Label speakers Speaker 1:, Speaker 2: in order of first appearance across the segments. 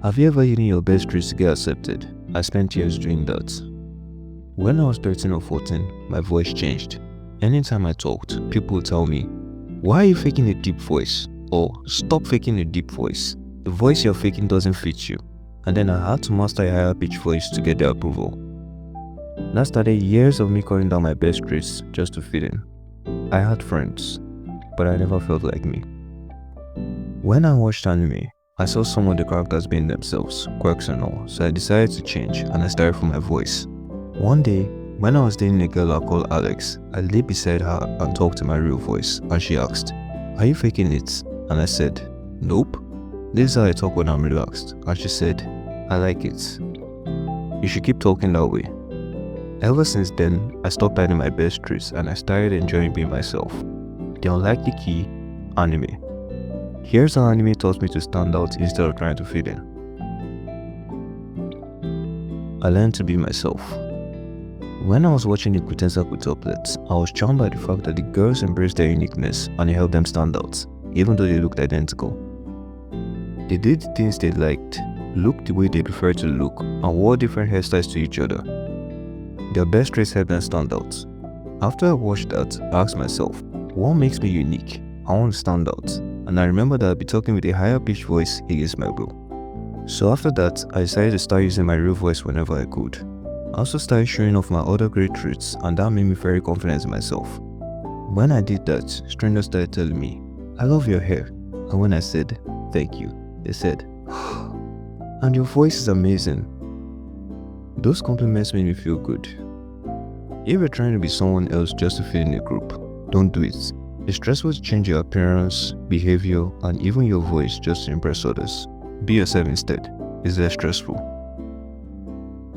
Speaker 1: Have you ever hidden your best traits to get accepted? I spent years doing that. When I was 13 or 14, my voice changed. Anytime I talked, people would tell me, "Why are you faking a deep voice?" Or "Stop faking a deep voice. The voice you're faking doesn't fit you." And then I had to master a higher pitch voice to get their approval. That started years of me calling down my best traits just to fit in. I had friends, but I never felt like me. When I watched anime, I saw some of the characters being themselves, quirks and all, so I decided to change and I started from my voice. One day, when I was dating a girl I called Alex, I lay beside her and talked in my real voice, and she asked, "Are you faking it?" And I said, "Nope. This is how I talk when I'm relaxed." And she said, "I like it. You should keep talking that way." Ever since then, I stopped hiding my best traits and I started enjoying being myself. The unlikely key: anime. Here's how anime taught me to stand out instead of trying to fit in. I learned to be myself. When I was watching the Quintessa quintuplets, I was charmed by the fact that the girls embraced their uniqueness and it helped them stand out, even though they looked identical. They did the things they liked, looked the way they preferred to look, and wore different hairstyles to each other. Their best traits helped them stand out. After I watched that, I asked myself, what makes me unique? I want to stand out. And I remember that I'd be talking with a higher pitched voice against my will. So after that, I decided to start using my real voice whenever I could. I also started showing off my other great traits, and that made me very confident in myself. When I did that, strangers started telling me, "I love your hair." And when I said, "Thank you," they said, "And your voice is amazing." Those compliments made me feel good. If you're trying to be someone else just to fit in a group, don't do it. It's stressful to change your appearance, behavior, and even your voice just to impress others. Be yourself instead. It's less stressful.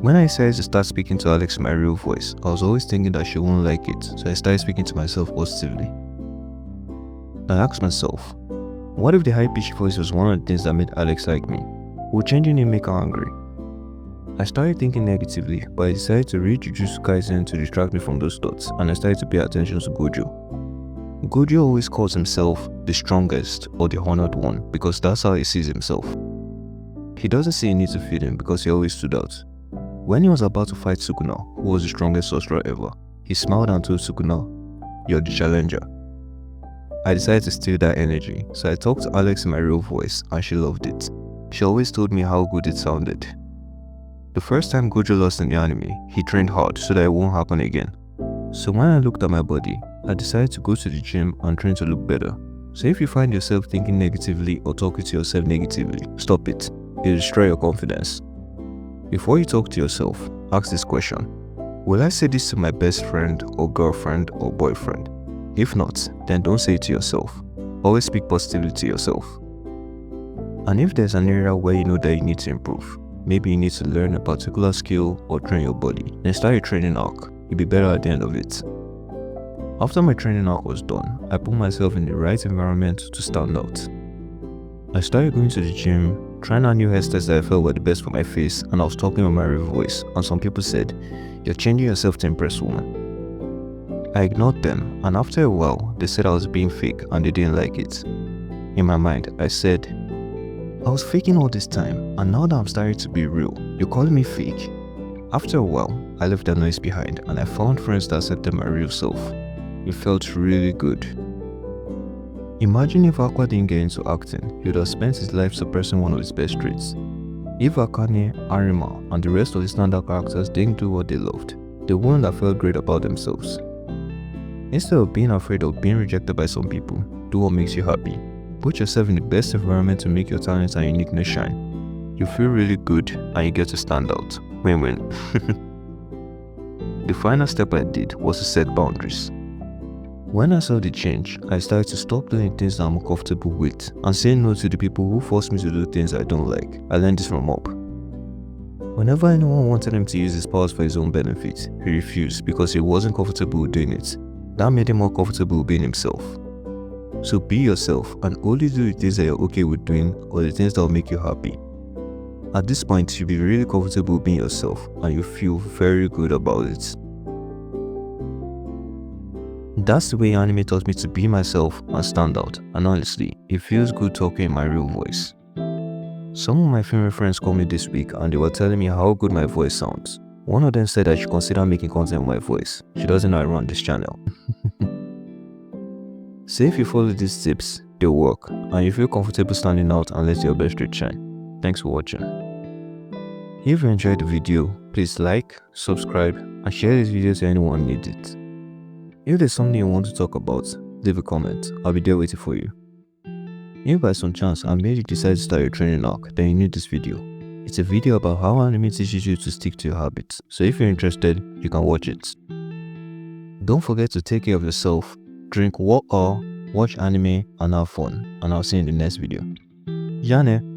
Speaker 1: When I decided to start speaking to Alex in my real voice, I was always thinking that she wouldn't like it, so I started speaking to myself positively. I asked myself, what if the high-pitched voice was one of the things that made Alex like me? Would changing it make her angry? I started thinking negatively, but I decided to read Jujutsu Kaisen to distract me from those thoughts, and I started to pay attention to Gojo. Gojo always calls himself the strongest or the honored one because that's how he sees himself. He doesn't see a need to fit in because he always stood out. When he was about to fight Sukuna, who was the strongest sorcerer ever, he smiled and told Sukuna, "You're the challenger." I decided to steal that energy, so I talked to Alex in my real voice and she loved it. She always told me how good it sounded. The first time Gojo lost in the anime, he trained hard so that it won't happen again. So when I looked at my body, I decided to go to the gym and train to look better. So if you find yourself thinking negatively or talking to yourself negatively, stop it. It will destroy your confidence. Before you talk to yourself, ask this question: will I say this to my best friend or girlfriend or boyfriend? If not, then don't say it to yourself. Always speak positively to yourself. And if there's an area where you know that you need to improve, maybe you need to learn a particular skill or train your body, then start your training arc. You'll be better at the end of it. After my training arc was done, I put myself in the right environment to stand out. I started going to the gym, trying out new hairstyles that I felt were the best for my face, and I was talking with my real voice, and some people said, "You're changing yourself to impress women." I ignored them, and after a while, they said I was being fake and they didn't like it. In my mind, I said, I was faking all this time, and now that I'm starting to be real, you're calling me fake? After a while, I left that noise behind and I found friends that accepted my real self. It felt really good. Imagine if Aqua didn't get into acting, he would have spent his life suppressing one of his best traits. If Akane, Arima, and the rest of the standout characters didn't do what they loved, they wouldn't have felt great about themselves. Instead of being afraid of being rejected by some people, do what makes you happy. Put yourself in the best environment to make your talents and uniqueness shine. You feel really good and you get to stand out. Win-win. The final step I did was to set boundaries. When I saw the change, I started to stop doing things that I'm comfortable with and say no to the people who force me to do things I don't like. I learned this from Mob. Whenever anyone wanted him to use his powers for his own benefit, he refused because he wasn't comfortable with doing it. That made him more comfortable being himself. So be yourself and only do the things that you're okay with doing or the things that will make you happy. At this point, you'll be really comfortable being yourself and you feel very good about it. That's the way anime taught me to be myself and stand out, and honestly, it feels good talking in my real voice. Some of my female friends called me this week and they were telling me how good my voice sounds. One of them said I should consider making content with my voice. She doesn't know I run this channel. So if you follow these tips, they'll work and you feel comfortable standing out and let your best street shine. Thanks for watching. If you enjoyed the video, please like, subscribe and share this video to anyone who needs it. If there's something you want to talk about, leave a comment. I'll be there waiting for you. If by some chance I made you decide to start your training arc, then you need this video. It's a video about how anime teaches you to stick to your habits, so if you're interested, you can watch it. Don't forget to take care of yourself, drink water, watch anime and have fun, and I'll see you in the next video. Jane!